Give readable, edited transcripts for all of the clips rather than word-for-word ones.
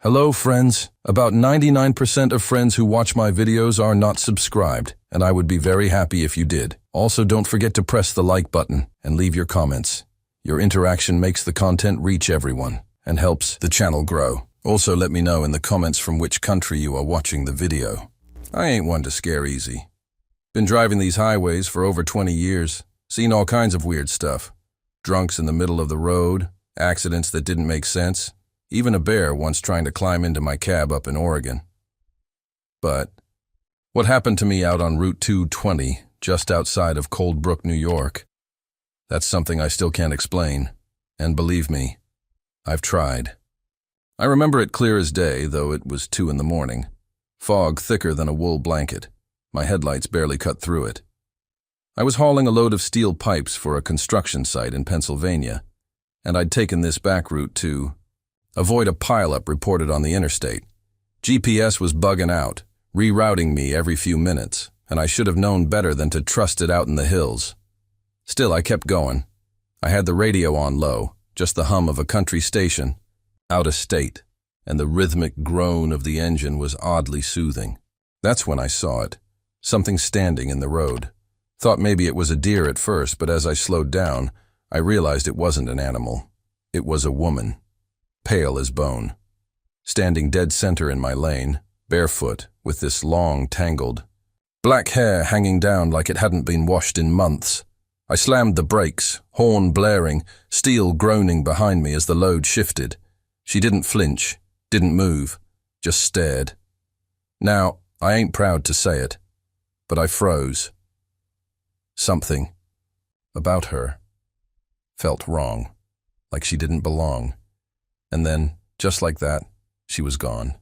Hello, friends. About 99% of friends who watch my videos are not subscribed, and I would be very happy if you did. Also, don't forget to press the like button and leave your comments. Your interaction makes the content reach everyone and helps the channel grow. Also, let me know in the comments from which country you are watching the video. I ain't one to scare easy. Been driving these highways for over 20 years, seen all kinds of weird stuff. Drunks in the middle of the road, accidents that didn't make sense, even a bear once trying to climb into my cab up in Oregon. But what happened to me out on Route 220, just outside of Cold Brook, New York, that's something I still can't explain. And believe me, I've tried. I remember it clear as day, though it was 2 in the morning. Fog thicker than a wool blanket. My headlights barely cut through it. I was hauling a load of steel pipes for a construction site in Pennsylvania, and I'd taken this back route to avoid a pileup reported on the interstate. GPS was bugging out, rerouting me every few minutes, and I should have known better than to trust it out in the hills. Still, I kept going. I had the radio on low, just the hum of a country station, out of state, and the rhythmic groan of the engine was oddly soothing. That's when I saw it, something standing in the road. Thought maybe it was a deer at first, but as I slowed down, I realized it wasn't an animal. It was a woman. Pale as bone, standing dead center in my lane, barefoot, with this long, tangled, black hair hanging down like it hadn't been washed in months. I slammed the brakes, horn blaring, steel groaning behind me as the load shifted. She didn't flinch, didn't move, just stared. Now, I ain't proud to say it, but I froze. Something about her felt wrong, like she didn't belong. And then, just like that, she was gone.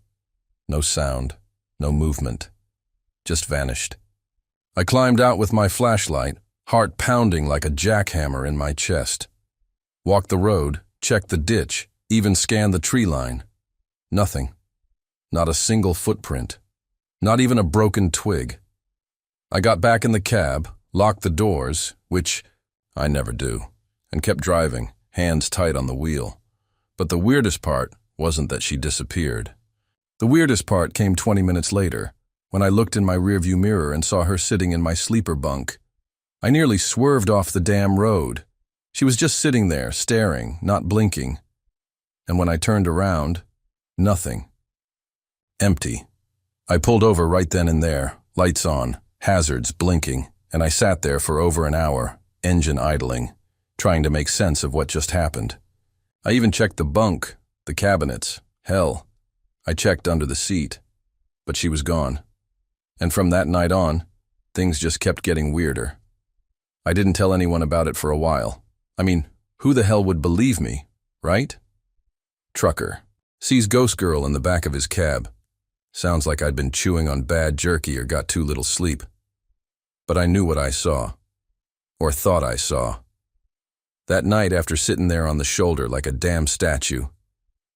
No sound, no movement, just vanished. I climbed out with my flashlight, heart pounding like a jackhammer in my chest. Walked the road, checked the ditch, even scanned the tree line. Nothing. Not a single footprint. Not even a broken twig. I got back in the cab, locked the doors, which I never do, and kept driving, hands tight on the wheel. But the weirdest part wasn't that she disappeared. The weirdest part came 20 minutes later, when I looked in my rearview mirror and saw her sitting in my sleeper bunk. I nearly swerved off the damn road. She was just sitting there, staring, not blinking. And when I turned around, nothing. Empty. I pulled over right then and there, lights on, hazards blinking, and I sat there for over an hour, engine idling, trying to make sense of what just happened. I even checked the bunk, the cabinets, hell, I checked under the seat, but she was gone. And from that night on, things just kept getting weirder. I didn't tell anyone about it for a while. I mean, who the hell would believe me, right? Trucker sees ghost girl in the back of his cab. Sounds like I'd been chewing on bad jerky or got too little sleep. But I knew what I saw, or thought I saw. That night, after sitting there on the shoulder like a damn statue,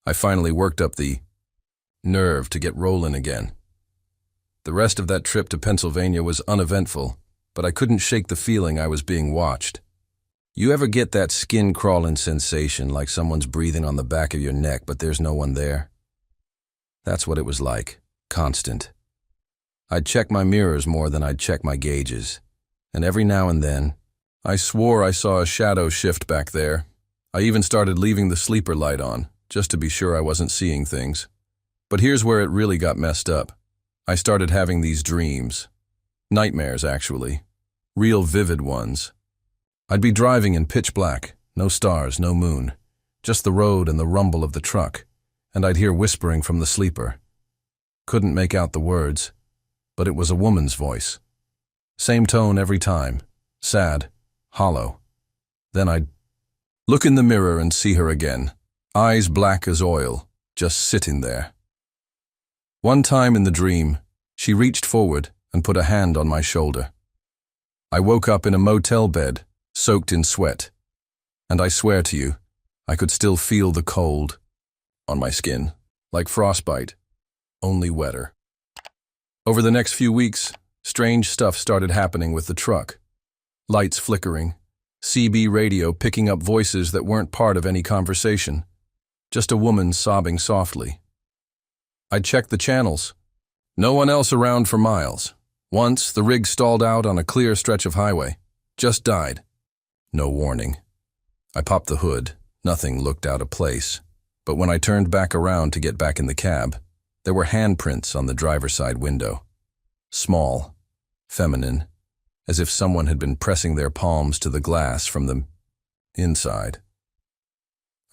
I finally worked up the nerve to get rolling again. The rest of that trip to Pennsylvania was uneventful, but I couldn't shake the feeling I was being watched. You ever get that skin-crawling sensation like someone's breathing on the back of your neck but there's no one there? That's what it was like, constant. I'd check my mirrors more than I'd check my gauges, and every now and then, I swore I saw a shadow shift back there. I even started leaving the sleeper light on, just to be sure I wasn't seeing things. But here's where it really got messed up. I started having these dreams. Nightmares, actually. Real vivid ones. I'd be driving in pitch black, no stars, no moon, just the road and the rumble of the truck, and I'd hear whispering from the sleeper. Couldn't make out the words, but it was a woman's voice. Same tone every time, sad, hollow. Then I'd look in the mirror and see her again, eyes black as oil, just sitting there. One time in the dream, she reached forward and put a hand on my shoulder. I woke up in a motel bed, soaked in sweat, and I swear to you, I could still feel the cold on my skin, like frostbite, only wetter. Over the next few weeks, strange stuff started happening with the truck. Lights flickering, CB radio picking up voices that weren't part of any conversation, just a woman sobbing softly. I checked the channels. No one else around for miles. Once, the rig stalled out on a clear stretch of highway. Just died. No warning. I popped the hood. Nothing looked out of place. But when I turned back around to get back in the cab, there were handprints on the driver's side window. Small, feminine, as if someone had been pressing their palms to the glass from the inside.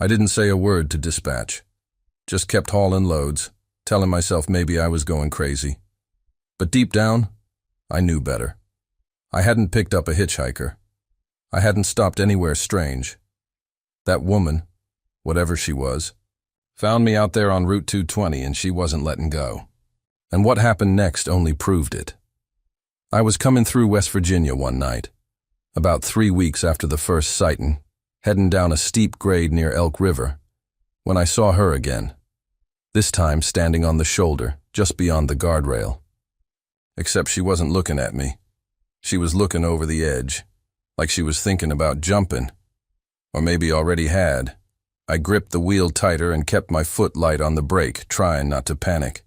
I didn't say a word to dispatch. Just kept hauling loads, telling myself maybe I was going crazy. But deep down, I knew better. I hadn't picked up a hitchhiker. I hadn't stopped anywhere strange. That woman, whatever she was, found me out there on Route 220 and she wasn't letting go. And what happened next only proved it. I was coming through West Virginia one night, about 3 weeks after the first sighting, heading down a steep grade near Elk River, when I saw her again, this time standing on the shoulder, just beyond the guardrail. Except she wasn't looking at me. She was looking over the edge, like she was thinking about jumping, or maybe already had. I gripped the wheel tighter and kept my foot light on the brake, trying not to panic.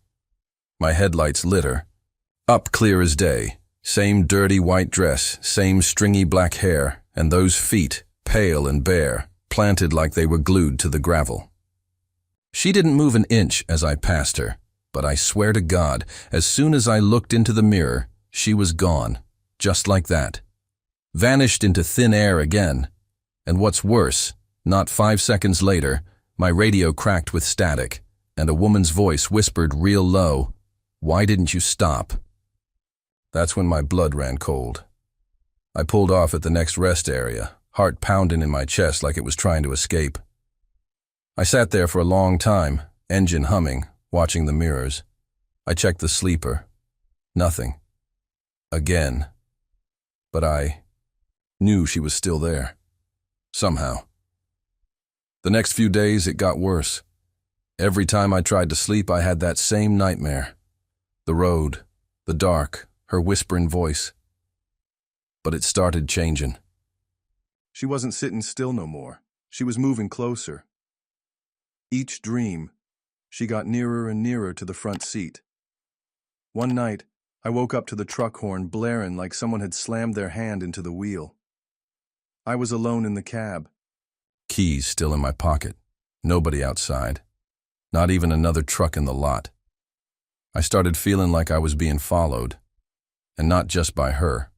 My headlights lit her, up clear as day. Same dirty white dress, same stringy black hair, and those feet, pale and bare, planted like they were glued to the gravel. She didn't move an inch as I passed her, but I swear to God, as soon as I looked into the mirror, she was gone, just like that. Vanished into thin air again. And what's worse, not 5 seconds later, my radio cracked with static, and a woman's voice whispered real low, "Why didn't you stop?" That's when my blood ran cold. I pulled off at the next rest area, heart pounding in my chest like it was trying to escape. I sat there for a long time, engine humming, watching the mirrors. I checked the sleeper. Nothing. Again. But I knew she was still there. Somehow. The next few days, it got worse. Every time I tried to sleep, I had that same nightmare. The road, the dark, her whispering voice. But it started changing. She wasn't sitting still no more. She was moving closer. Each dream, she got nearer and nearer to the front seat. One night, I woke up to the truck horn blaring like someone had slammed their hand into the wheel. I was alone in the cab. Keys still in my pocket. Nobody outside. Not even another truck in the lot. I started feeling like I was being followed. And not just by her.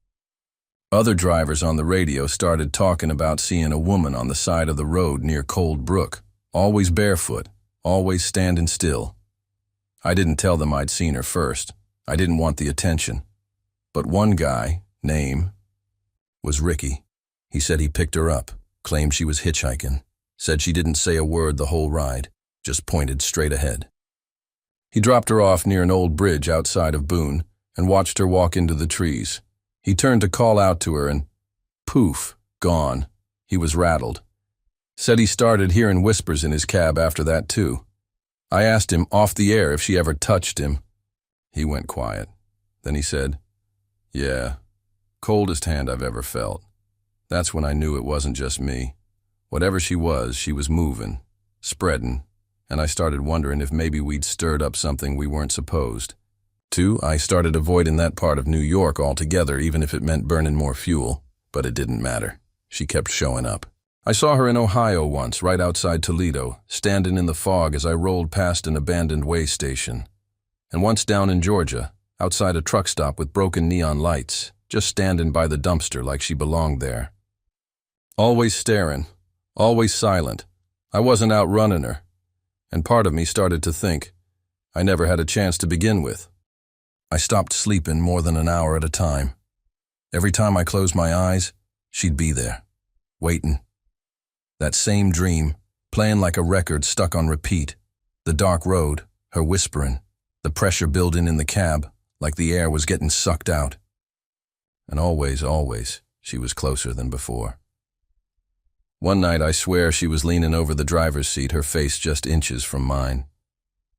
Other drivers on the radio started talking about seeing a woman on the side of the road near Cold Brook, always barefoot, always standing still. I didn't tell them I'd seen her first. I didn't want the attention. But one guy, name, was Ricky. He said he picked her up, claimed she was hitchhiking, said she didn't say a word the whole ride, just pointed straight ahead. He dropped her off near an old bridge outside of Boone, and watched her walk into the trees. He turned to call out to her and, poof, gone. He was rattled. Said he started hearing whispers in his cab after that too. I asked him off the air if she ever touched him. He went quiet. Then he said, "Yeah, coldest hand I've ever felt." That's when I knew it wasn't just me. Whatever she was moving, spreading, and I started wondering if maybe we'd stirred up something we weren't supposed. 2, I started avoiding that part of New York altogether, even if it meant burning more fuel. But it didn't matter. She kept showing up. I saw her in Ohio once, right outside Toledo, standing in the fog as I rolled past an abandoned way station. And once down in Georgia, outside a truck stop with broken neon lights, just standing by the dumpster like she belonged there. Always staring, always silent. I wasn't outrunning her. And part of me started to think, I never had a chance to begin with. I stopped sleeping more than an hour at a time. Every time I closed my eyes, she'd be there, waiting. That same dream, playing like a record stuck on repeat. The dark road, her whispering, the pressure building in the cab, like the air was getting sucked out. And always, she was closer than before. One night, I swear she was leaning over the driver's seat, her face just inches from mine.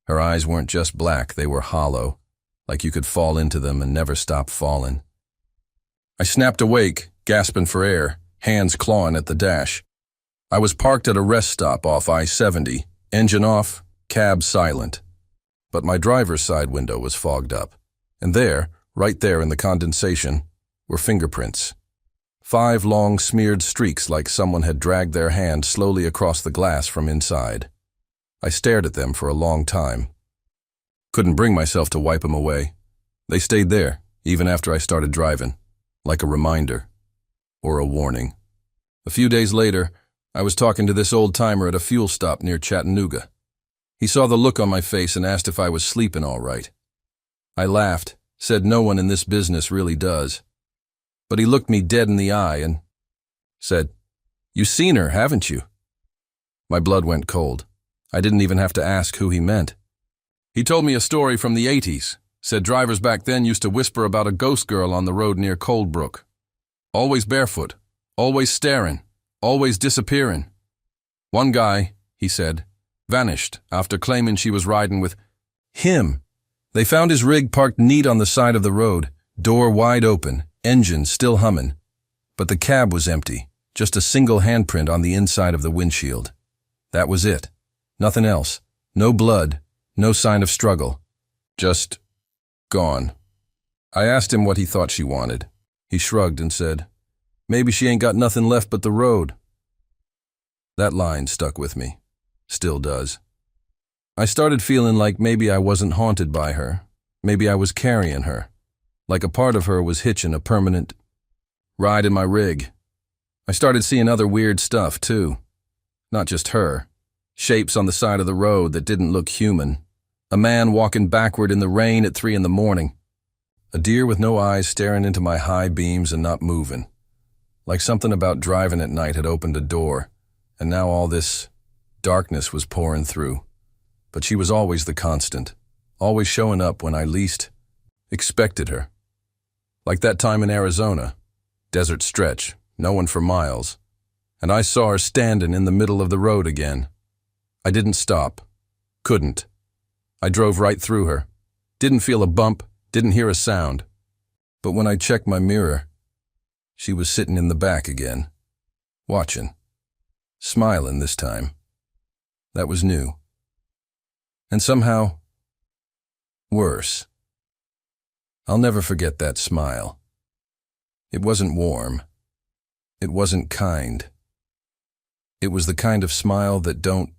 Her eyes weren't just black, they were hollow, like you could fall into them and never stop falling. I snapped awake, gasping for air, hands clawing at the dash. I was parked at a rest stop off I-70, engine off, cab silent. But my driver's side window was fogged up. And there, right there in the condensation, were fingerprints. 5 long smeared streaks like someone had dragged their hand slowly across the glass from inside. I stared at them for a long time. Couldn't bring myself to wipe them away. They stayed there, even after I started driving, like a reminder, or a warning. A few days later, I was talking to this old-timer at a fuel stop near Chattanooga. He saw the look on my face and asked if I was sleeping all right. I laughed, said no one in this business really does. But he looked me dead in the eye and said, "You've seen her, haven't you?" My blood went cold. I didn't even have to ask who he meant. He told me a story from the 80s, said drivers back then used to whisper about a ghost girl on the road near Coldbrook. Always barefoot, always staring, always disappearing. One guy, he said, vanished after claiming she was riding with him. They found his rig parked neat on the side of the road, door wide open, engine still humming. But the cab was empty, just a single handprint on the inside of the windshield. That was it. Nothing else. No blood, no sign of struggle. Just gone. I asked him what he thought she wanted. He shrugged and said, "Maybe she ain't got nothing left but the road." That line stuck with me. Still does. I started feeling like maybe I wasn't haunted by her. Maybe I was carrying her. Like a part of her was hitching a permanent ride in my rig. I started seeing other weird stuff, too. Not just her. Shapes on the side of the road that didn't look human. A man walking backward in the rain at 3 a.m. A deer with no eyes staring into my high beams and not moving. Like something about driving at night had opened a door, and now all this darkness was pouring through. But she was always the constant, always showing up when I least expected her. Like that time in Arizona, desert stretch, no one for miles, and I saw her standing in the middle of the road again. I didn't stop. Couldn't. I drove right through her. Didn't feel a bump, didn't hear a sound. But when I checked my mirror, she was sitting in the back again, watching, smiling this time. That was new. And somehow, worse. I'll never forget that smile. It wasn't warm. It wasn't kind. It was the kind of smile that don't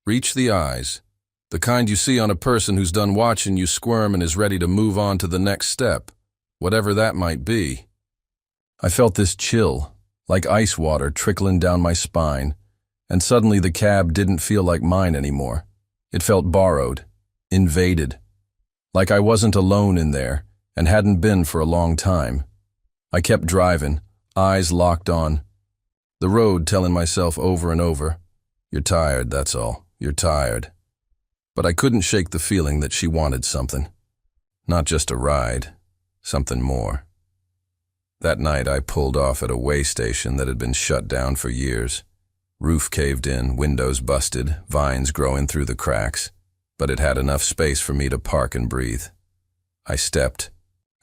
reach the eyes, the kind you see on a person who's done watching you squirm and is ready to move on to the next step, whatever that might be. I felt this chill, like ice water trickling down my spine, and suddenly the cab didn't feel like mine anymore. It felt borrowed, invaded, like I wasn't alone in there and hadn't been for a long time. I kept driving, eyes locked on the road, telling myself over and over, "You're tired, that's all. You're tired." But I couldn't shake the feeling that she wanted something. Not just a ride, something more. That night I pulled off at a way station that had been shut down for years. Roof caved in, windows busted, vines growing through the cracks, but it had enough space for me to park and breathe. I stepped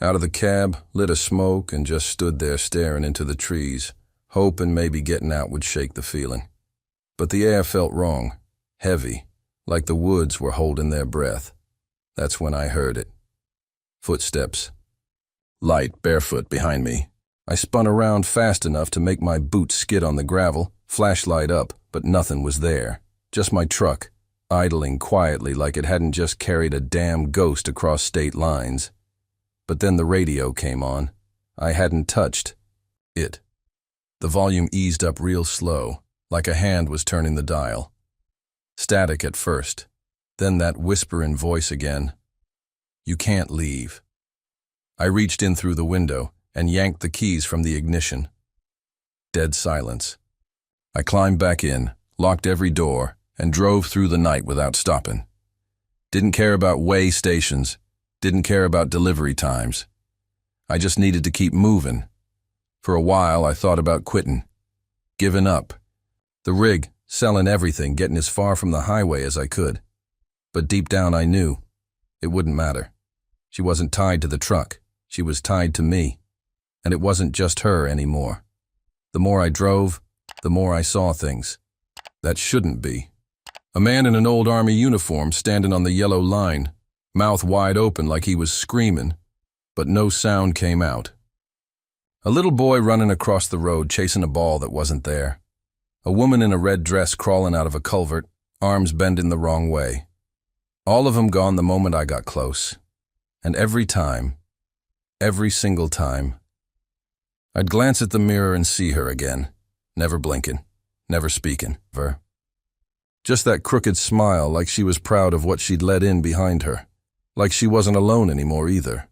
out of the cab, lit a smoke, and just stood there staring into the trees, hoping maybe getting out would shake the feeling. But the air felt wrong, heavy, like the woods were holding their breath. That's when I heard it. Footsteps. Light, barefoot behind me. I spun around fast enough to make my boots skid on the gravel, flashlight up, but nothing was there. Just my truck, idling quietly like it hadn't just carried a damn ghost across state lines. But then the radio came on. I hadn't touched it. The volume eased up real slow, like a hand was turning the dial. Static at first, then that whispering voice again. "You can't leave." I reached in through the window and yanked the keys from the ignition. Dead silence. I climbed back in, locked every door, and drove through the night without stopping. Didn't care about way stations, didn't care about delivery times. I just needed to keep moving. For a while I thought about quitting, giving up. The rig, selling everything, getting as far from the highway as I could. But deep down I knew it wouldn't matter. She wasn't tied to the truck. She was tied to me. And it wasn't just her anymore. The more I drove, the more I saw things that shouldn't be. A man in an old army uniform standing on the yellow line, mouth wide open like he was screaming, but no sound came out. A little boy running across the road chasing a ball that wasn't there. A woman in a red dress crawling out of a culvert, arms bending the wrong way. All of them gone the moment I got close. And every time, every single time, I'd glance at the mirror and see her again, never blinking, never speaking. Just that crooked smile, like she was proud of what she'd let in behind her, like she wasn't alone anymore either.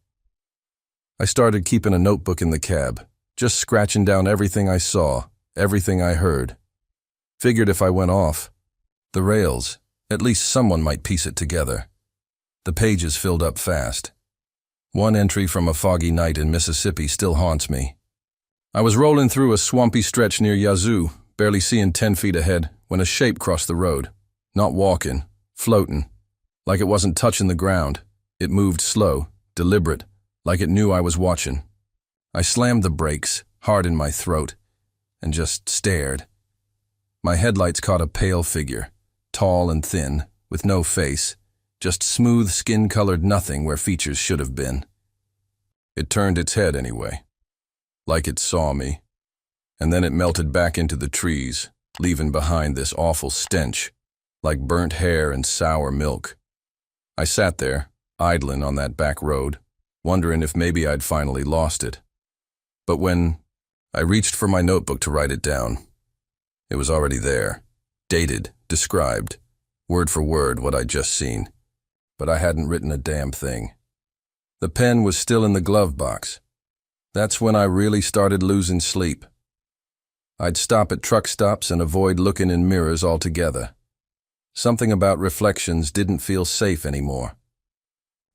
I started keeping a notebook in the cab, just scratching down everything I saw, everything I heard. Figured if I went off the rails, at least someone might piece it together. The pages filled up fast. One entry from a foggy night in Mississippi still haunts me. I was rolling through a swampy stretch near Yazoo, barely seeing 10 feet ahead, when a shape crossed the road. Not walking, floating. Like it wasn't touching the ground. It moved slow, deliberate, like it knew I was watching. I slammed the brakes, hard in my throat, and just stared. My headlights caught a pale figure, tall and thin, with no face, just smooth skin-colored nothing where features should have been. It turned its head anyway, like it saw me, and then it melted back into the trees, leaving behind this awful stench, like burnt hair and sour milk. I sat there, idling on that back road, wondering if maybe I'd finally lost it. But when I reached for my notebook to write it down, it was already there, dated, described, word for word what I'd just seen. But I hadn't written a damn thing. The pen was still in the glove box. That's when I really started losing sleep. I'd stop at truck stops and avoid looking in mirrors altogether. Something about reflections didn't feel safe anymore.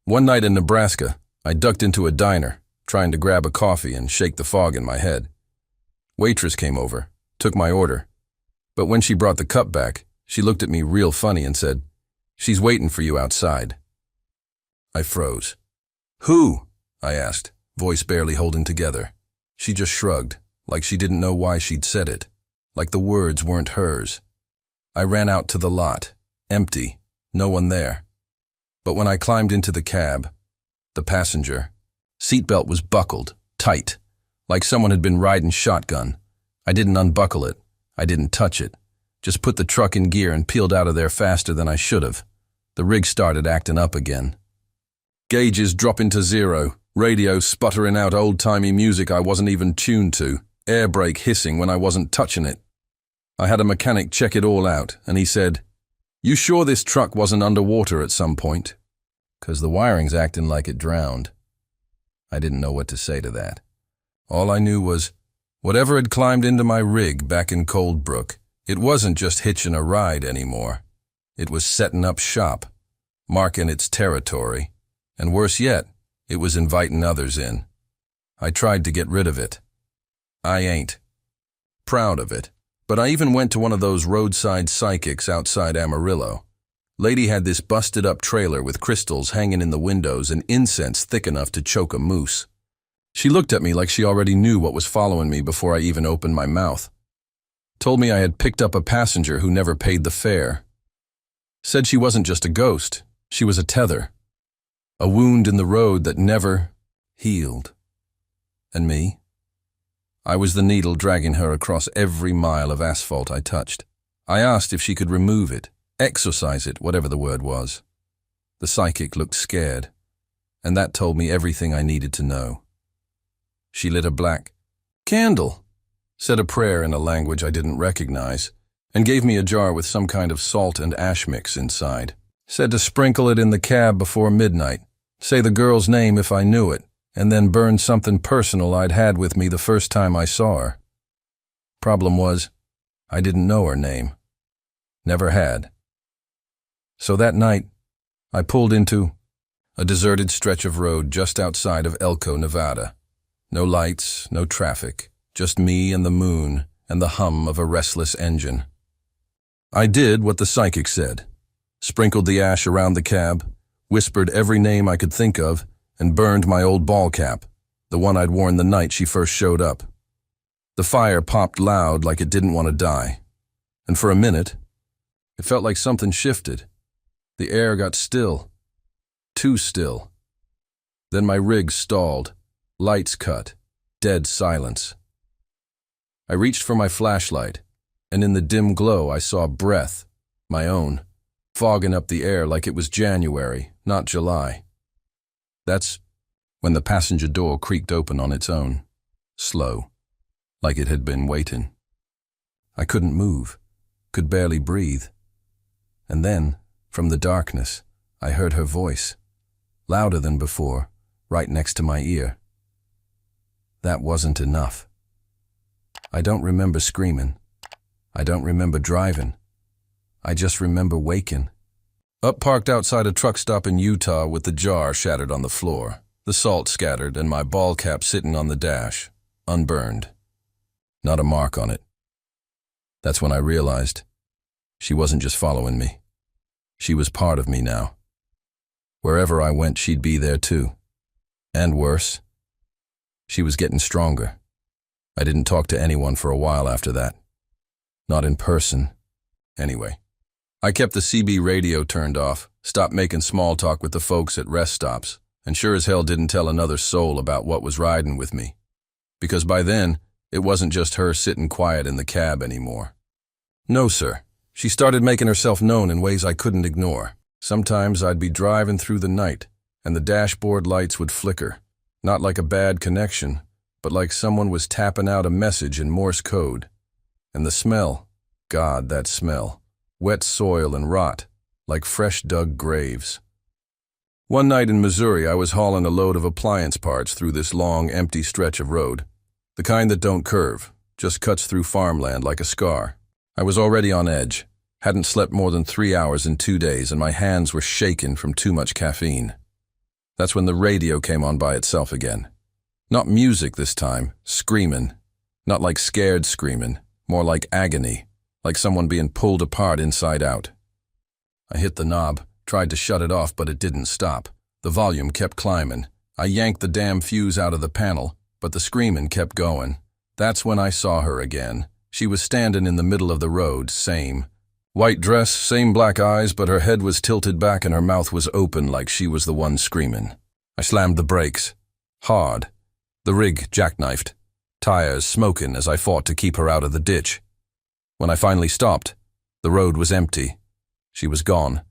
One night in Nebraska, I ducked into a diner, trying to grab a coffee and shake the fog in my head. Waitress came over, took my order. But when she brought the cup back, she looked at me real funny and said, "She's waiting for you outside." I froze. "Who?" I asked, voice barely holding together. She just shrugged, like she didn't know why she'd said it, like the words weren't hers. I ran out to the lot, empty, no one there. But when I climbed into the cab, the passenger seatbelt was buckled, tight, like someone had been riding shotgun. I didn't unbuckle it. I didn't touch it. Just put the truck in gear and peeled out of there faster than I should have. The rig started acting up again. Gauges dropping to zero, radio sputtering out old-timey music I wasn't even tuned to, air brake hissing when I wasn't touching it. I had a mechanic check it all out, and he said, "You sure this truck wasn't underwater at some point? 'Cause the wiring's acting like it drowned." I didn't know what to say to that. All I knew was, whatever had climbed into my rig back in Cold Brook, it wasn't just hitching a ride anymore. It was setting up shop, marking its territory, and worse yet, it was inviting others in. I tried to get rid of it. I ain't proud of it, but I even went to one of those roadside psychics outside Amarillo. Lady had this busted-up trailer with crystals hanging in the windows and incense thick enough to choke a moose. She looked at me like she already knew what was following me before I even opened my mouth. Told me I had picked up a passenger who never paid the fare. Said she wasn't just a ghost, she was a tether. A wound in the road that never healed. And me? I was the needle dragging her across every mile of asphalt I touched. I asked if she could remove it, exorcise it, whatever the word was. The psychic looked scared, and that told me everything I needed to know. She lit a black candle, said a prayer in a language I didn't recognize, and gave me a jar with some kind of salt and ash mix inside. Said to sprinkle it in the cab before midnight, say the girl's name if I knew it, and then burn something personal I'd had with me the first time I saw her. Problem was, I didn't know her name. Never had. So that night, I pulled into a deserted stretch of road just outside of Elko, Nevada. No lights, no traffic, just me and the moon and the hum of a restless engine. I did what the psychic said. Sprinkled the ash around the cab, whispered every name I could think of, and burned my old ball cap, the one I'd worn the night she first showed up. The fire popped loud like it didn't want to die, and for a minute, It felt like something shifted. The air got still. Too still. Then my rig stalled. Lights cut. Dead silence. I reached for my flashlight, and in the dim glow I saw breath, my own, fogging up the air like it was January, not July. That's when the passenger door creaked open on its own, slow, like it had been waiting. I couldn't move, could barely breathe. And then, from the darkness, I heard her voice, louder than before, right next to my ear. That wasn't enough. I don't remember screaming. I don't remember driving. I just remember waking. Up parked outside a truck stop in Utah with the jar shattered on the floor, the salt scattered, and my ball cap sitting on the dash, unburned. Not a mark on it. That's when I realized she wasn't just following me. She was part of me now. Wherever I went, she'd be there too. And worse, she was getting stronger. I didn't talk to anyone for a while after that. Not in person, anyway. I kept the CB radio turned off, stopped making small talk with the folks at rest stops, and sure as hell didn't tell another soul about what was riding with me. Because by then, it wasn't just her sitting quiet in the cab anymore. No, sir. She started making herself known in ways I couldn't ignore. Sometimes I'd be driving through the night, and the dashboard lights would flicker, not like a bad connection, but like someone was tapping out a message in Morse code. And the smell, God, that smell, wet soil and rot, like fresh dug graves. One night in Missouri, I was hauling a load of appliance parts through this long, empty stretch of road, the kind that don't curve, just cuts through farmland like a scar. I was already on edge, hadn't slept more than 3 hours in 2 days, and my hands were shaking from too much caffeine. That's when the radio came on by itself again. Not music this time, screaming. Not like scared screaming, more like agony, like someone being pulled apart inside out. I hit the knob, tried to shut it off, but it didn't stop. The volume kept climbing. I yanked the damn fuse out of the panel, but the screaming kept going. That's when I saw her again. She was standing in the middle of the road, same. White dress, same black eyes, but her head was tilted back and her mouth was open like she was the one screaming. I slammed the brakes. Hard. The rig jackknifed. Tires smoking as I fought to keep her out of the ditch. When I finally stopped, the road was empty. She was gone.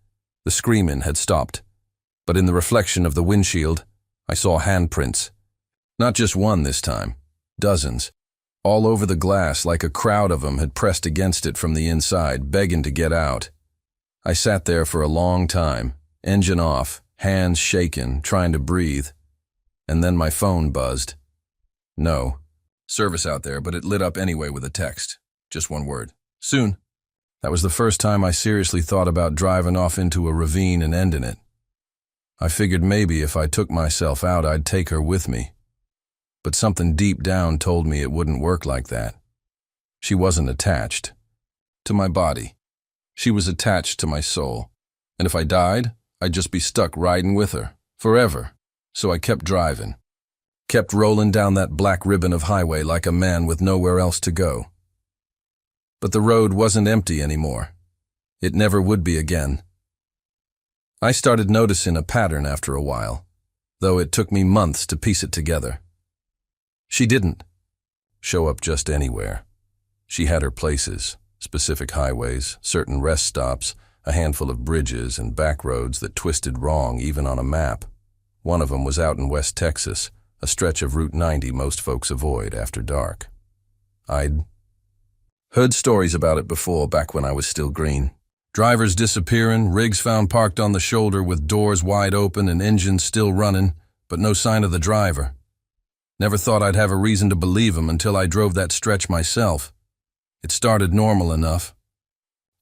The screaming had stopped. But in the reflection of the windshield, I saw handprints. Not just one this time. Dozens. All over the glass, like a crowd of them had pressed against it from the inside, begging to get out. I sat there for a long time, engine off, hands shaking, trying to breathe. And then my phone buzzed. No. Service out there, but it lit up anyway with a text. Just one word. Soon. That was the first time I seriously thought about driving off into a ravine and ending it. I figured maybe if I took myself out, I'd take her with me. But something deep down told me it wouldn't work like that. She wasn't attached to my body. She was attached to my soul. And if I died, I'd just be stuck riding with her, forever. So I kept driving. Kept rolling down that black ribbon of highway like a man with nowhere else to go. But the road wasn't empty anymore. It never would be again. I started noticing a pattern after a while, though it took me months to piece it together. She didn't show up just anywhere. She had her places, specific highways, certain rest stops, a handful of bridges and back roads that twisted wrong even on a map. One of them was out in West Texas, a stretch of Route 90 most folks avoid after dark. I'd heard stories about it before, back when I was still green. Drivers disappearing, rigs found parked on the shoulder with doors wide open and engines still running, but no sign of the driver. Never thought I'd have a reason to believe him until I drove that stretch myself. It started normal enough.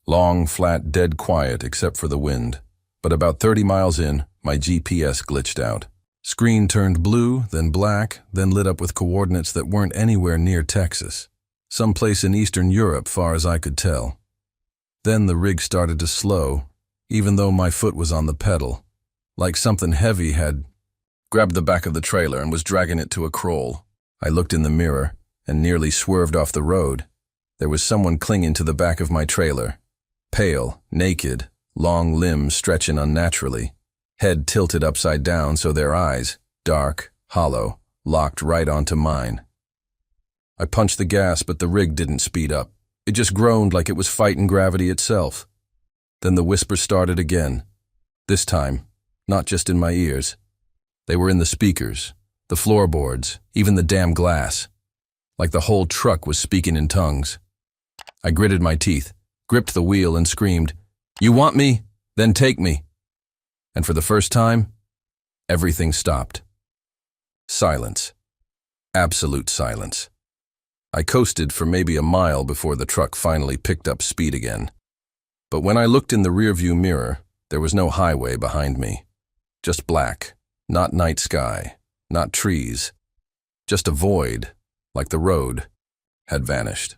Long, flat, dead quiet except for the wind. But about 30 miles in, my GPS glitched out. Screen turned blue, then black, then lit up with coordinates that weren't anywhere near Texas. Someplace in Eastern Europe, far as I could tell. Then the rig started to slow, even though my foot was on the pedal. Like something heavy had grabbed the back of the trailer and was dragging it to a crawl. I looked in the mirror and nearly swerved off the road. There was someone clinging to the back of my trailer, Pale, naked, long limbs stretching unnaturally, head tilted upside down so their eyes, dark, hollow, locked right onto mine. I punched the gas, but the rig didn't speed up. It just groaned like it was fighting gravity itself. Then the whisper started again. This time, not just in my ears. They were in the speakers, the floorboards, even the damn glass. Like the whole truck was speaking in tongues. I gritted my teeth, gripped the wheel, and screamed, "You want me? Then take me." And for the first time, everything stopped. Silence. Absolute silence. I coasted for maybe a mile before the truck finally picked up speed again. But when I looked in the rearview mirror, there was no highway behind me. Just black, not night sky, not trees. Just a void, like the road, had vanished.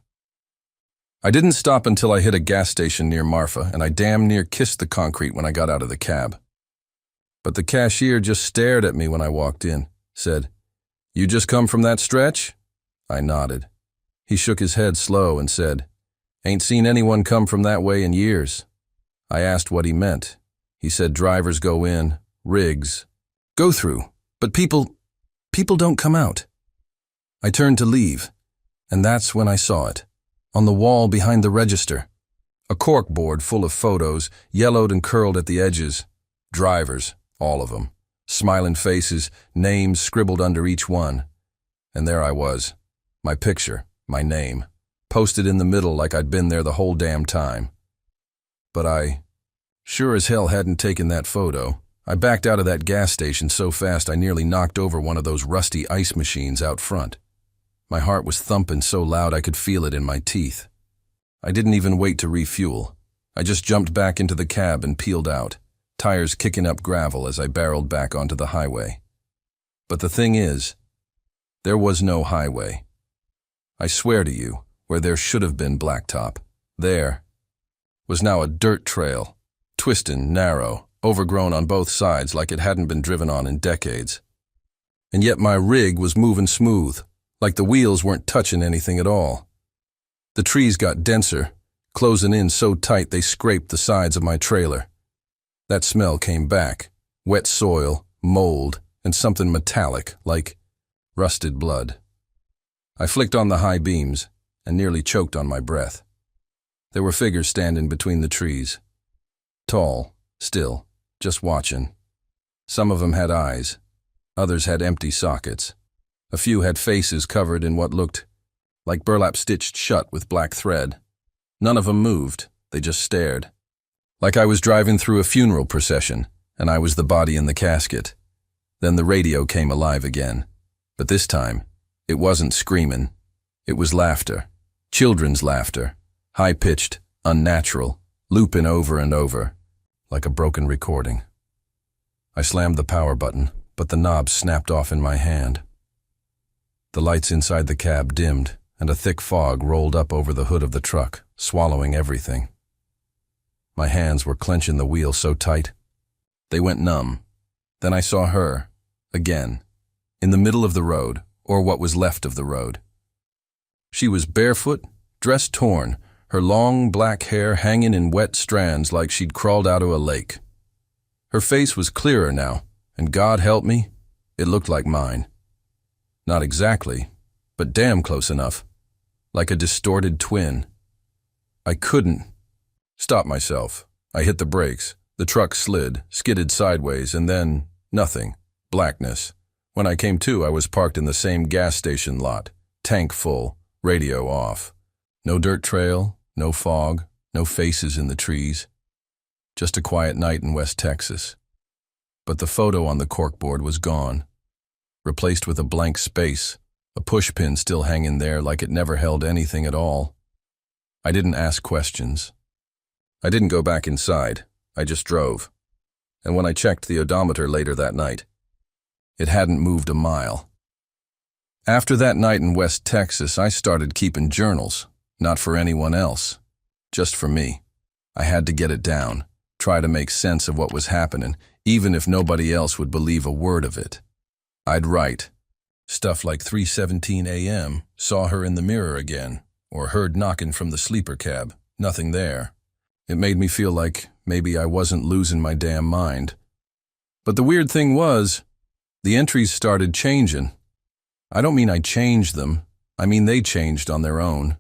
I didn't stop until I hit a gas station near Marfa, and I damn near kissed the concrete when I got out of the cab. But the cashier just stared at me when I walked in, said, "You just come from that stretch?" I nodded. He shook his head slow and said, "Ain't seen anyone come from that way in years." I asked what he meant. He said drivers go in, rigs go through, but people don't come out. I turned to leave, and that's when I saw it. On the wall behind the register. A cork board full of photos, yellowed and curled at the edges. Drivers, all of them. Smiling faces, names scribbled under each one. And there I was. My picture. My name, posted in the middle like I'd been there the whole damn time. But I sure as hell hadn't taken that photo. I backed out of that gas station so fast I nearly knocked over one of those rusty ice machines out front. My heart was thumping so loud I could feel it in my teeth. I didn't even wait to refuel. I just jumped back into the cab and peeled out, tires kicking up gravel as I barreled back onto the highway. But the thing is, there was no highway. I swear to you, where there should have been blacktop, there was now a dirt trail, twisting, narrow, overgrown on both sides like it hadn't been driven on in decades. And yet my rig was moving smooth, like the wheels weren't touching anything at all. The trees got denser, closing in so tight they scraped the sides of my trailer. That smell came back, wet soil, mold, and something metallic, like rusted blood. I flicked on the high beams and nearly choked on my breath. There were figures standing between the trees. Tall, still, just watching. Some of them had eyes. Others had empty sockets. A few had faces covered in what looked like burlap stitched shut with black thread. None of them moved. They just stared. Like I was driving through a funeral procession, and I was the body in the casket. Then the radio came alive again. But this time, it wasn't screaming. It was laughter. Children's laughter. High-pitched, unnatural, looping over and over, like a broken recording. I slammed the power button, but the knob snapped off in my hand. The lights inside the cab dimmed, and a thick fog rolled up over the hood of the truck, swallowing everything. My hands were clenching the wheel so tight. They went numb. Then I saw her, again, in the middle of the road, or what was left of the road. She was barefoot, dress torn, her long black hair hanging in wet strands like she'd crawled out of a lake. Her face was clearer now, and God help me, it looked like mine. Not exactly, but damn close enough, like a distorted twin. I couldn't stop myself. I hit the brakes. The truck slid, skidded sideways, and then nothing, blackness. When I came to, I was parked in the same gas station lot, tank full, radio off. No dirt trail, no fog, no faces in the trees. Just a quiet night in West Texas. But the photo on the corkboard was gone, replaced with a blank space, a pushpin still hanging there like it never held anything at all. I didn't ask questions. I didn't go back inside. I just drove. And when I checked the odometer later that night, it hadn't moved a mile. After that night in West Texas, I started keeping journals, not for anyone else, just for me. I had to get it down, try to make sense of what was happening, even if nobody else would believe a word of it. I'd write stuff like 3:17 a.m., saw her in the mirror again, or heard knocking from the sleeper cab, nothing there. It made me feel like maybe I wasn't losing my damn mind. But the weird thing was, the entries started changing. I don't mean I changed them. I mean they changed on their own.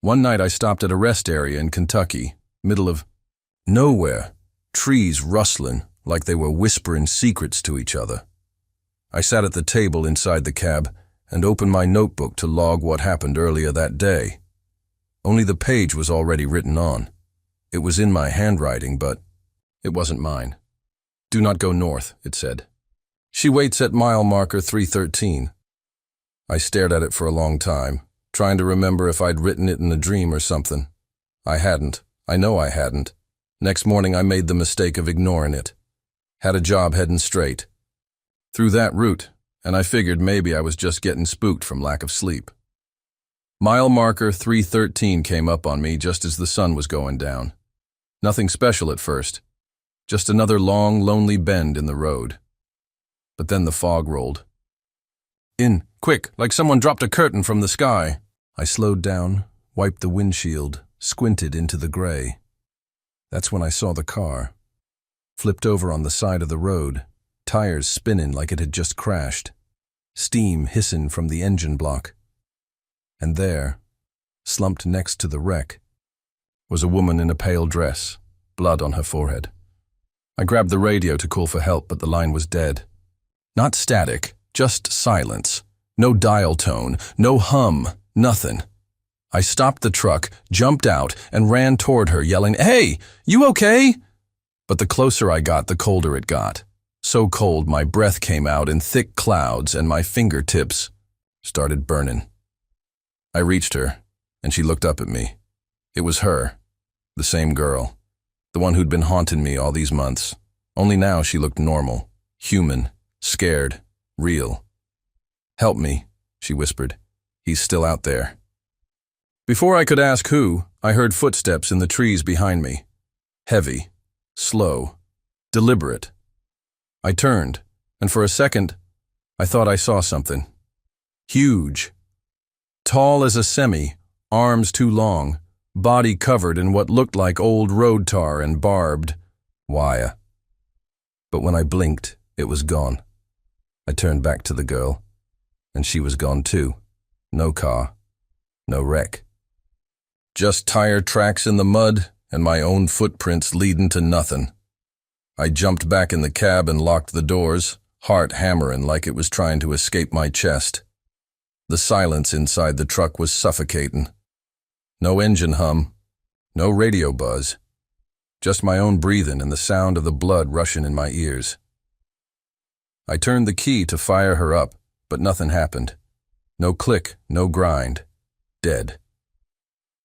One night I stopped at a rest area in Kentucky, middle of nowhere, trees rustling like they were whispering secrets to each other. I sat at the table inside the cab and opened my notebook to log what happened earlier that day. Only the page was already written on. It was in my handwriting, but it wasn't mine. Do not go north, it said. She waits at mile marker 313. I stared at it for a long time, trying to remember if I'd written it in a dream or something. I hadn't. I know I hadn't. Next morning I made the mistake of ignoring it. Had a job heading straight through that route, and I figured maybe I was just getting spooked from lack of sleep. Mile marker 313 came up on me just as the sun was going down. Nothing special at first, just another long, lonely bend in the road. But then the fog rolled in, quick, like someone dropped a curtain from the sky. I slowed down, wiped the windshield, squinted into the gray. That's when I saw the car. Flipped over on the side of the road, tires spinning like it had just crashed, steam hissing from the engine block. And there, slumped next to the wreck, was a woman in a pale dress, blood on her forehead. I grabbed the radio to call for help, but the line was dead. Not static, just silence. No dial tone, no hum, nothing. I stopped the truck, jumped out, and ran toward her, yelling, "Hey, you okay?" But the closer I got, the colder it got. So cold my breath came out in thick clouds and my fingertips started burning. I reached her, and she looked up at me. It was her, the same girl, the one who'd been haunting me all these months. Only now she looked normal, human, scared, real. "Help me," she whispered. "He's still out there." Before I could ask who, I heard footsteps in the trees behind me. Heavy, slow, deliberate. I turned, and for a second, I thought I saw something. Huge. Tall as a semi, arms too long, body covered in what looked like old road tar and barbed wire. But when I blinked, it was gone. I turned back to the girl, and she was gone too. No car, no wreck. Just tire tracks in the mud and my own footprints leading to nothing. I jumped back in the cab and locked the doors, heart hammering like it was trying to escape my chest. The silence inside the truck was suffocating. No engine hum, no radio buzz, just my own breathing and the sound of the blood rushing in my ears. I turned the key to fire her up, but nothing happened. No click, no grind. Dead.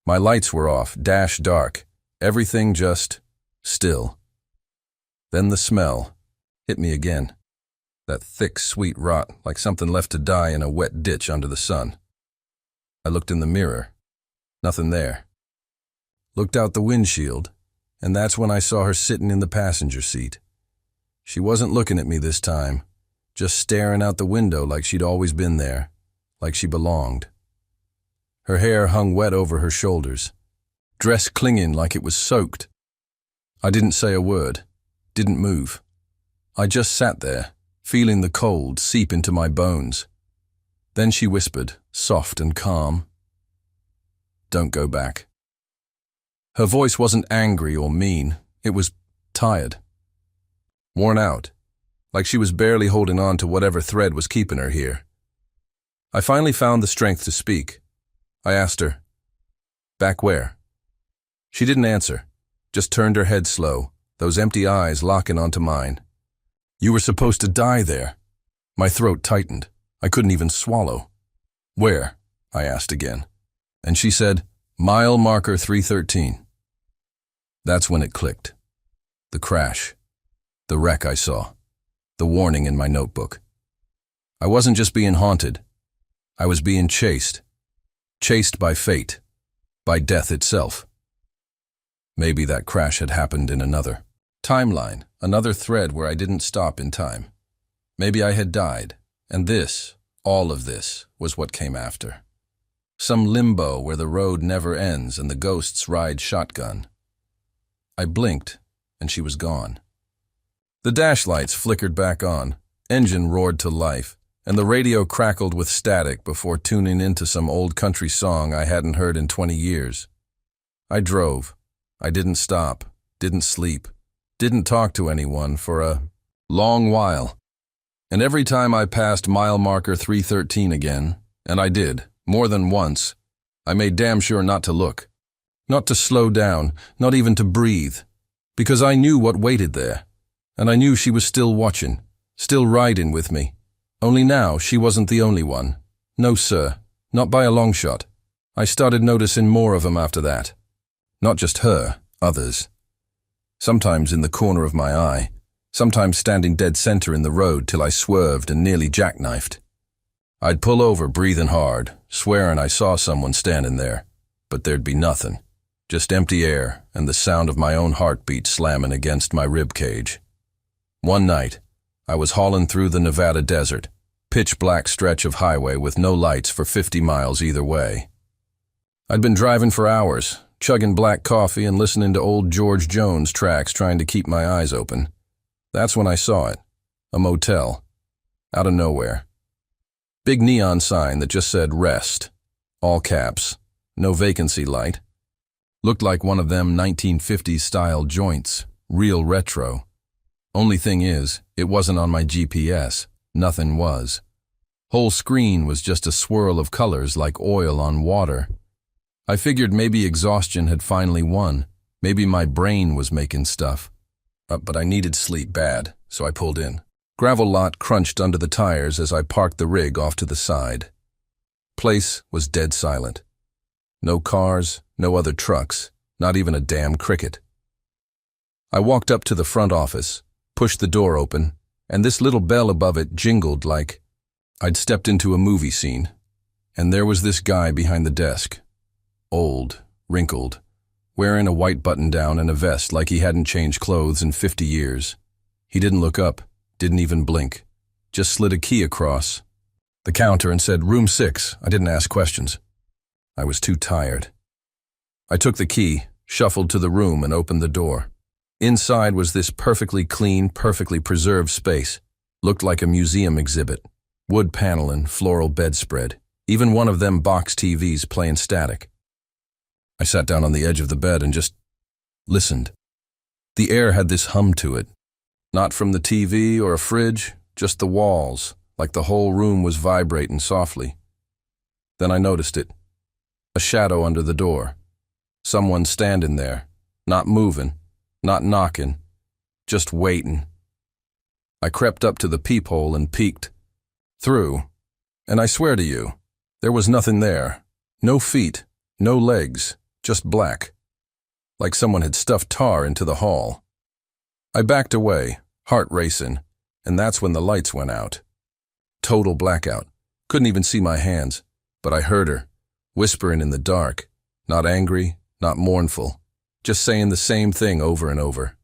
My lights were off, dash dark, everything just still. Then the smell hit me again. That thick, sweet rot, like something left to die in a wet ditch under the sun. I looked in the mirror. Nothing there. Looked out the windshield, and that's when I saw her sitting in the passenger seat. She wasn't looking at me this time, just staring out the window like she'd always been there, like she belonged. Her hair hung wet over her shoulders, dress clinging like it was soaked. I didn't say a word, didn't move. I just sat there, feeling the cold seep into my bones. Then she whispered, soft and calm, "Don't go back." Her voice wasn't angry or mean, it was tired. Worn out, like she was barely holding on to whatever thread was keeping her here. I finally found the strength to speak. I asked her, "Back where?" She didn't answer, just turned her head slow, those empty eyes locking onto mine. "You were supposed to die there." My throat tightened. I couldn't even swallow. "Where?" I asked again. And she said, "Mile marker 313. That's when it clicked. The crash. The wreck I saw. The warning in my notebook. I wasn't just being haunted. I was being chased. Chased by fate. By death itself. Maybe that crash had happened in another timeline, another thread where I didn't stop in time. Maybe I had died, and this, all of this, was what came after. Some limbo where the road never ends and the ghosts ride shotgun. I blinked, and she was gone. The dash lights flickered back on, engine roared to life, and the radio crackled with static before tuning into some old country song I hadn't heard in 20 years. I drove. I didn't stop, didn't sleep, didn't talk to anyone for a long while. And every time I passed mile marker 313 again, and I did, more than once, I made damn sure not to look. Not to slow down, not even to breathe, because I knew what waited there, and I knew she was still watching, still riding with me. Only now she wasn't the only one. No, sir, not by a long shot. I started noticing more of them after that. Not just her, others. Sometimes in the corner of my eye, sometimes standing dead center in the road till I swerved and nearly jackknifed. I'd pull over breathing hard, swearing I saw someone standing there, but there'd be nothing. Just empty air and the sound of my own heartbeat slamming against my rib cage. One night, I was hauling through the Nevada desert, pitch black stretch of highway with no lights for 50 miles either way. I'd been driving for hours, chugging black coffee and listening to old George Jones tracks trying to keep my eyes open. That's when I saw it, a motel, out of nowhere. Big neon sign that just said rest, all caps, no vacancy light. Looked like one of them 1950s style joints, real retro. Only thing is, it wasn't on my GPS, nothing was. Whole screen was just a swirl of colors like oil on water. I figured maybe exhaustion had finally won, maybe my brain was making stuff. But I needed sleep bad, so I pulled in. Gravel lot crunched under the tires as I parked the rig off to the side. Place was dead silent. No cars, no other trucks, not even a damn cricket. I walked up to the front office, pushed the door open, and this little bell above it jingled like I'd stepped into a movie scene. And there was this guy behind the desk. Old, wrinkled, wearing a white button-down and a vest like he hadn't changed clothes in 50 years. He didn't look up, didn't even blink, just slid a key across the counter and said, "Room 6, I didn't ask questions." I was too tired. I took the key, shuffled to the room and opened the door. Inside was this perfectly clean, perfectly preserved space. Looked like a museum exhibit. Wood paneling, floral bedspread, even one of them box TVs playing static. I sat down on the edge of the bed and just listened. The air had this hum to it. Not from the TV or a fridge, just the walls, like the whole room was vibrating softly. Then I noticed it. A shadow under the door. Someone standing there, not moving, not knocking, just waiting. I crept up to the peephole and peeked through, and I swear to you, there was nothing there. No feet, no legs, just black. Like someone had stuffed tar into the hall. I backed away, heart racing, and that's when the lights went out. Total blackout. Couldn't even see my hands, but I heard her, whispering in the dark, not angry, not mournful, just saying the same thing over and over.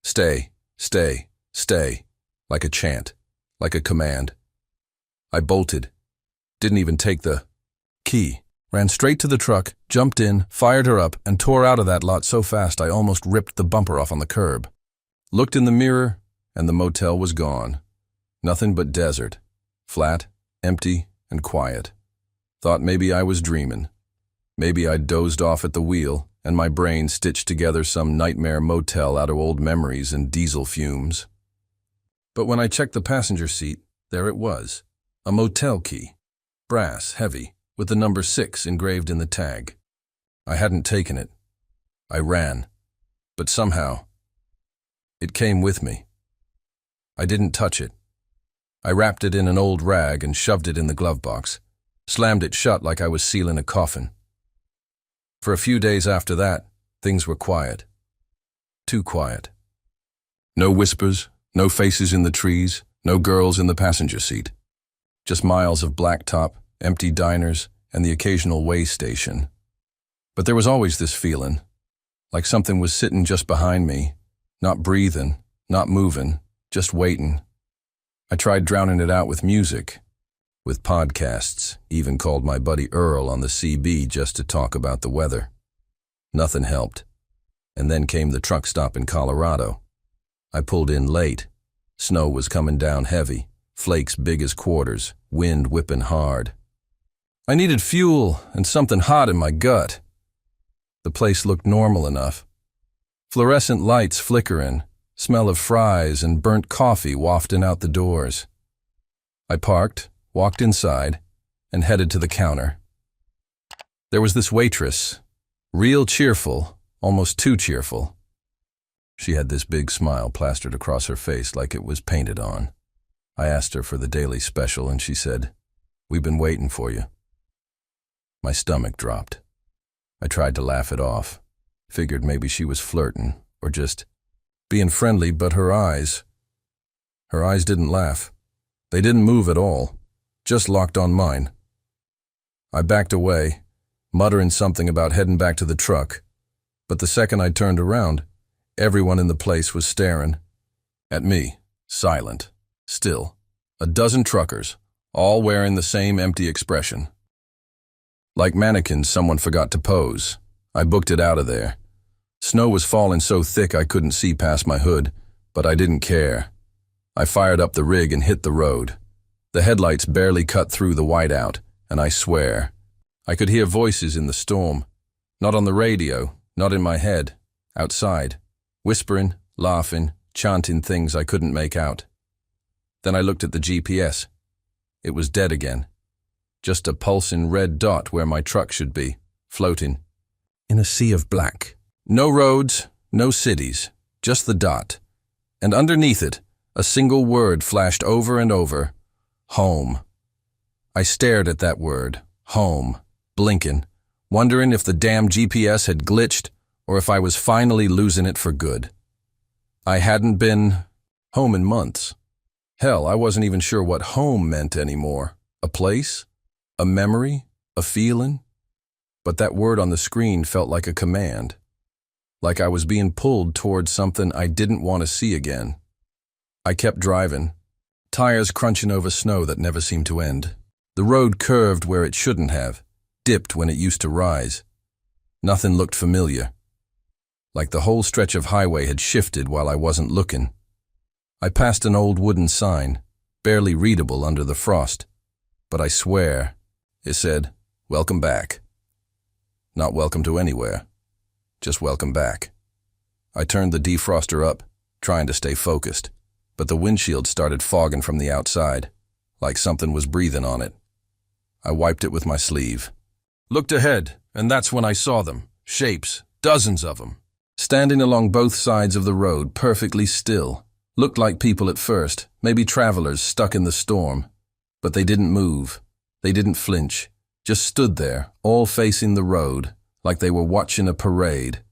Stay, stay, stay, like a chant, like a command. I bolted, didn't even take the key, ran straight to the truck, jumped in, fired her up, and tore out of that lot so fast I almost ripped the bumper off on the curb. Looked in the mirror, and the motel was gone. Nothing but desert, flat, empty, and quiet. Thought maybe I was dreaming. Maybe I'd dozed off at the wheel, and my brain stitched together some nightmare motel out of old memories and diesel fumes. But when I checked the passenger seat, there it was, a motel key, brass, heavy, with the number 6 engraved in the tag. I hadn't taken it. I ran, but somehow, it came with me. I didn't touch it. I wrapped it in an old rag and shoved it in the glove box, slammed it shut like I was sealing a coffin. For a few days after that, things were quiet. Too quiet. No whispers, no faces in the trees, no girls in the passenger seat. Just miles of blacktop, empty diners, and the occasional way station. But there was always this feeling, like something was sitting just behind me, not breathing, not moving, just waiting. I tried drowning it out with music, with podcasts, even called my buddy Earl on the CB just to talk about the weather. Nothing helped. And then came the truck stop in Colorado. I pulled in late. Snow was coming down heavy, flakes big as quarters, wind whipping hard. I needed fuel and something hot in my gut. The place looked normal enough. Fluorescent lights flickering, smell of fries and burnt coffee wafting out the doors. I parked, walked inside, and headed to the counter. There was this waitress, real cheerful, almost too cheerful. She had this big smile plastered across her face like it was painted on. I asked her for the daily special and she said, "We've been waiting for you." My stomach dropped. I tried to laugh it off. Figured maybe she was flirting or just being friendly, but her eyes didn't laugh. They didn't move at all, just locked on mine. I backed away, muttering something about heading back to the truck, but the second I turned around, everyone in the place was staring at me, silent, still. A dozen truckers, all wearing the same empty expression. Like mannequins someone forgot to pose. I booked it out of there. Snow was falling so thick I couldn't see past my hood, but I didn't care. I fired up the rig and hit the road. The headlights barely cut through the whiteout, and I swear, I could hear voices in the storm. Not on the radio, not in my head, outside, whispering, laughing, chanting things I couldn't make out. Then I looked at the GPS. It was dead again. Just a pulsing red dot where my truck should be, floating in a sea of black. No roads, no cities, just the dot. And underneath it, a single word flashed over and over: home. I stared at that word, home, blinking, wondering if the damn GPS had glitched or if I was finally losing it for good. I hadn't been home in months. Hell, I wasn't even sure what home meant anymore. A place? A memory? A feeling? But that word on the screen felt like a command. Like I was being pulled towards something I didn't want to see again. I kept driving, tires crunching over snow that never seemed to end. The road curved where it shouldn't have, dipped when it used to rise. Nothing looked familiar. Like the whole stretch of highway had shifted while I wasn't looking. I passed an old wooden sign, barely readable under the frost, but I swear, it said, "Welcome back." Not welcome to anywhere, just welcome back. I turned the defroster up, trying to stay focused, but the windshield started fogging from the outside, like something was breathing on it. I wiped it with my sleeve. Looked ahead, and that's when I saw them, shapes, dozens of them, standing along both sides of the road, perfectly still. Looked like people at first, maybe travelers stuck in the storm, but they didn't move. They didn't flinch, just stood there, all facing the road, like they were watching a parade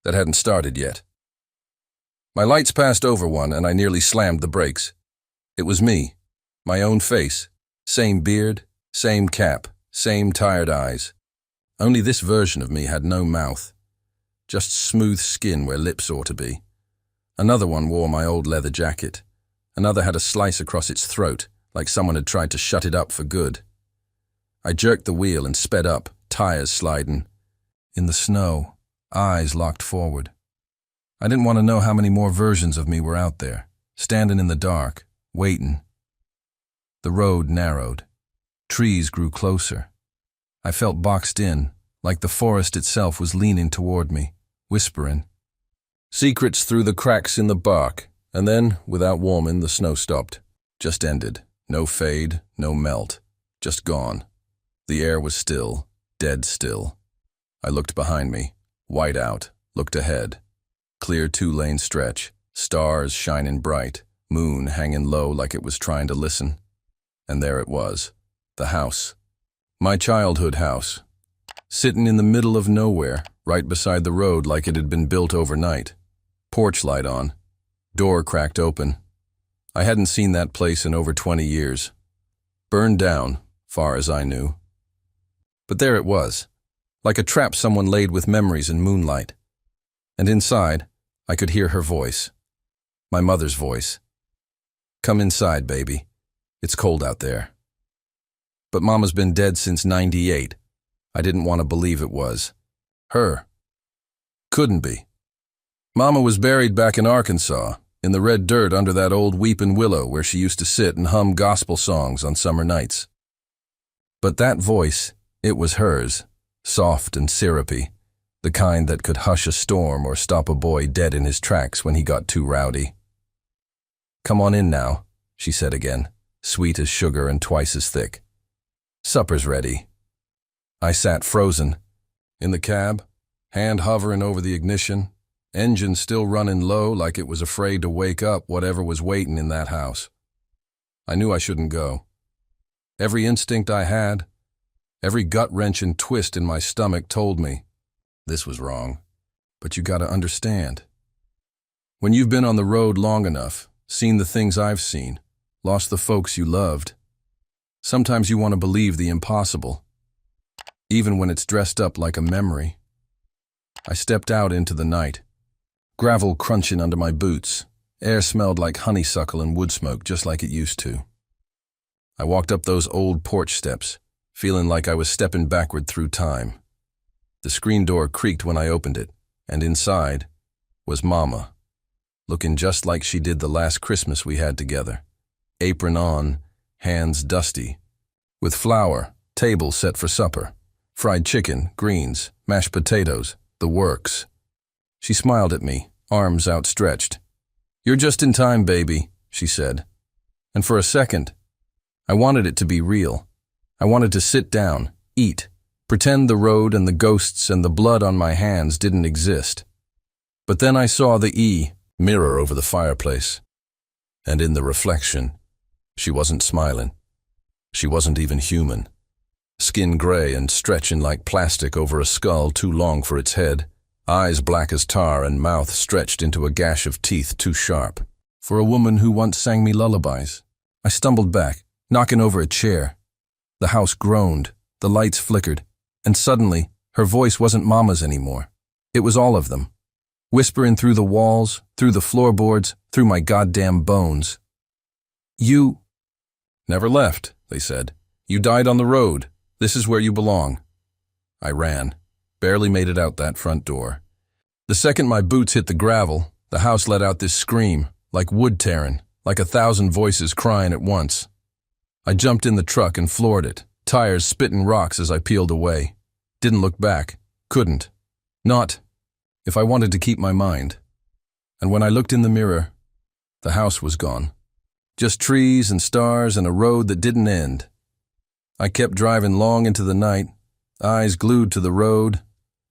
that hadn't started yet. My lights passed over one and I nearly slammed the brakes. It was me, my own face, same beard, same cap, same tired eyes. Only this version of me had no mouth, just smooth skin where lips ought to be. Another one wore my old leather jacket. Another had a slice across its throat, like someone had tried to shut it up for good. I jerked the wheel and sped up, tires sliding. In the snow, eyes locked forward. I didn't want to know how many more versions of me were out there, standing in the dark, waiting. The road narrowed. Trees grew closer. I felt boxed in, like the forest itself was leaning toward me, whispering. Secrets through the cracks in the bark, and then, without warming, the snow stopped. Just ended. No fade, no melt. Just gone. The air was still, dead still. I looked behind me, white out, looked ahead. Clear two-lane stretch, stars shining bright, moon hanging low like it was trying to listen. And there it was, the house. My childhood house. Sitting in the middle of nowhere, right beside the road like it had been built overnight. Porch light on. Door cracked open. I hadn't seen that place in over 20 years. Burned down, far as I knew. But there it was, like a trap someone laid with memories in moonlight. And inside, I could hear her voice. My mother's voice. "Come inside, baby. It's cold out there." But Mama's been dead since '98. I didn't want to believe it was her. Couldn't be. Mama was buried back in Arkansas, in the red dirt under that old weepin' willow where she used to sit and hum gospel songs on summer nights. But that voice, it was hers, soft and syrupy, the kind that could hush a storm or stop a boy dead in his tracks when he got too rowdy. "Come on in now," she said again, sweet as sugar and twice as thick. "Supper's ready." I sat frozen, in the cab, hand hovering over the ignition, engine still running low like it was afraid to wake up whatever was waiting in that house. I knew I shouldn't go. Every instinct I had, every gut-wrenching twist in my stomach told me this was wrong. But you gotta understand. When you've been on the road long enough, seen the things I've seen, lost the folks you loved, sometimes you want to believe the impossible, even when it's dressed up like a memory. I stepped out into the night, gravel crunching under my boots. Air smelled like honeysuckle and wood smoke just like it used to. I walked up those old porch steps, feeling like I was stepping backward through time. The screen door creaked when I opened it, and inside was Mama, looking just like she did the last Christmas we had together. Apron on, hands dusty, with flour, table set for supper, fried chicken, greens, mashed potatoes, the works. She smiled at me, arms outstretched. "You're just in time, baby," she said. And for a second, I wanted it to be real. I wanted to sit down, eat, pretend the road and the ghosts and the blood on my hands didn't exist. But then I saw the mirror over the fireplace. And in the reflection, she wasn't smiling. She wasn't even human. Skin gray and stretching like plastic over a skull too long for its head, eyes black as tar and mouth stretched into a gash of teeth too sharp. For a woman who once sang me lullabies. I stumbled back, knocking over a chair. The house groaned, the lights flickered, and suddenly, her voice wasn't Mama's anymore. It was all of them, whispering through the walls, through the floorboards, through my goddamn bones. "You never left," they said. "You died on the road. This is where you belong." I ran, barely made it out that front door. The second my boots hit the gravel, the house let out this scream, like wood tearing, like 1,000 voices crying at once. I jumped in the truck and floored it, tires spitting rocks as I peeled away. Didn't look back. Couldn't. Not if I wanted to keep my mind. And when I looked in the mirror, the house was gone. Just trees and stars and a road that didn't end. I kept driving long into the night, eyes glued to the road,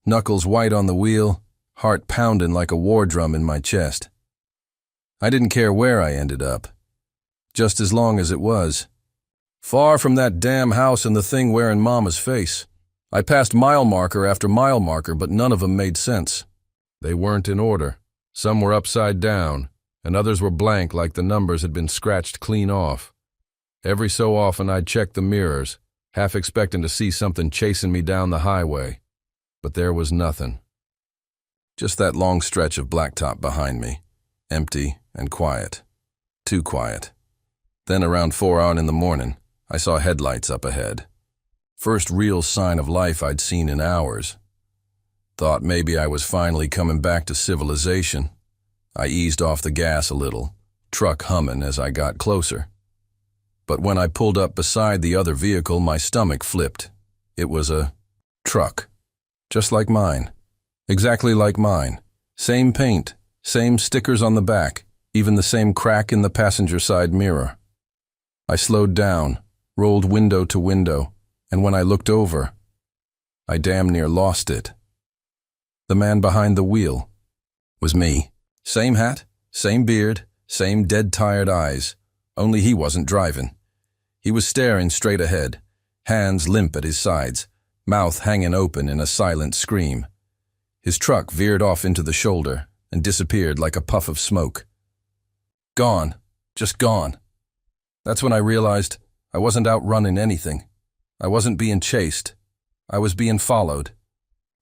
knuckles white on the wheel, heart pounding like a war drum in my chest. I didn't care where I ended up, just as long as it was. Far from that damn house and the thing wearing Mama's face. I passed mile marker after mile marker, but none of them made sense. They weren't in order. Some were upside down, and others were blank like the numbers had been scratched clean off. Every so often I'd check the mirrors, half expecting to see something chasing me down the highway. But there was nothing. Just that long stretch of blacktop behind me, empty and quiet. Too quiet. Then around 4 on in the morning, I saw headlights up ahead. First real sign of life I'd seen in hours. Thought maybe I was finally coming back to civilization. I eased off the gas a little, truck humming as I got closer. But when I pulled up beside the other vehicle, my stomach flipped. It was a truck. Just like mine. Exactly like mine. Same paint, same stickers on the back, even the same crack in the passenger side mirror. I slowed down, rolled window to window, and when I looked over, I damn near lost it. The man behind the wheel was me. Same hat, same beard, same dead-tired eyes, only he wasn't driving. He was staring straight ahead, hands limp at his sides, mouth hanging open in a silent scream. His truck veered off into the shoulder and disappeared like a puff of smoke. Gone. Just gone. That's when I realized I wasn't outrunning anything. I wasn't being chased. I was being followed.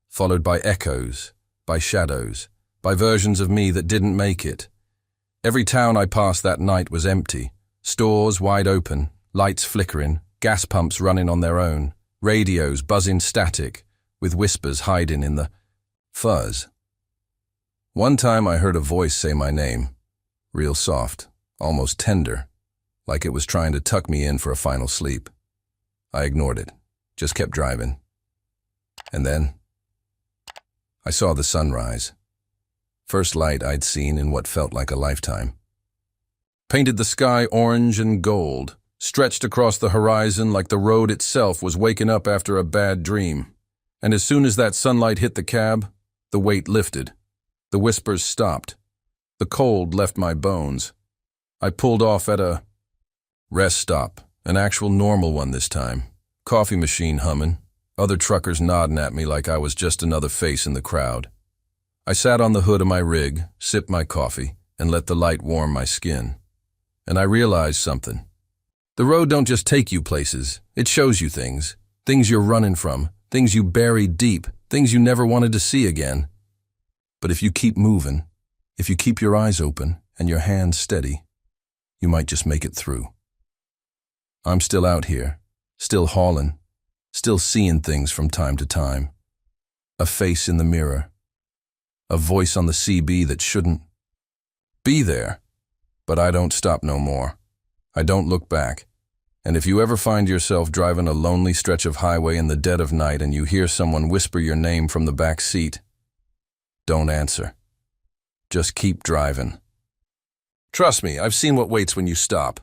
Followed by echoes, by shadows, by versions of me that didn't make it. Every town I passed that night was empty. Stores wide open, lights flickering, gas pumps running on their own, radios buzzing static, with whispers hiding in the fuzz. One time I heard a voice say my name, real soft, almost tender, like it was trying to tuck me in for a final sleep. I ignored it, just kept driving. And then I saw the sunrise. First light I'd seen in what felt like a lifetime. Painted the sky orange and gold, stretched across the horizon like the road itself was waking up after a bad dream. And as soon as that sunlight hit the cab, the weight lifted. The whispers stopped. The cold left my bones. I pulled off at a rest stop, an actual normal one this time. Coffee machine humming, other truckers nodding at me like I was just another face in the crowd. I sat on the hood of my rig, sipped my coffee, and let the light warm my skin. And I realized something. The road don't just take you places, it shows you things. Things you're running from, things you buried deep, things you never wanted to see again. But if you keep moving, if you keep your eyes open and your hands steady, you might just make it through. I'm still out here, still hauling, still seeing things from time to time. A face in the mirror, a voice on the CB that shouldn't be there. But I don't stop no more. I don't look back. And if you ever find yourself driving a lonely stretch of highway in the dead of night and you hear someone whisper your name from the back seat, don't answer. Just keep driving. Trust me, I've seen what waits when you stop.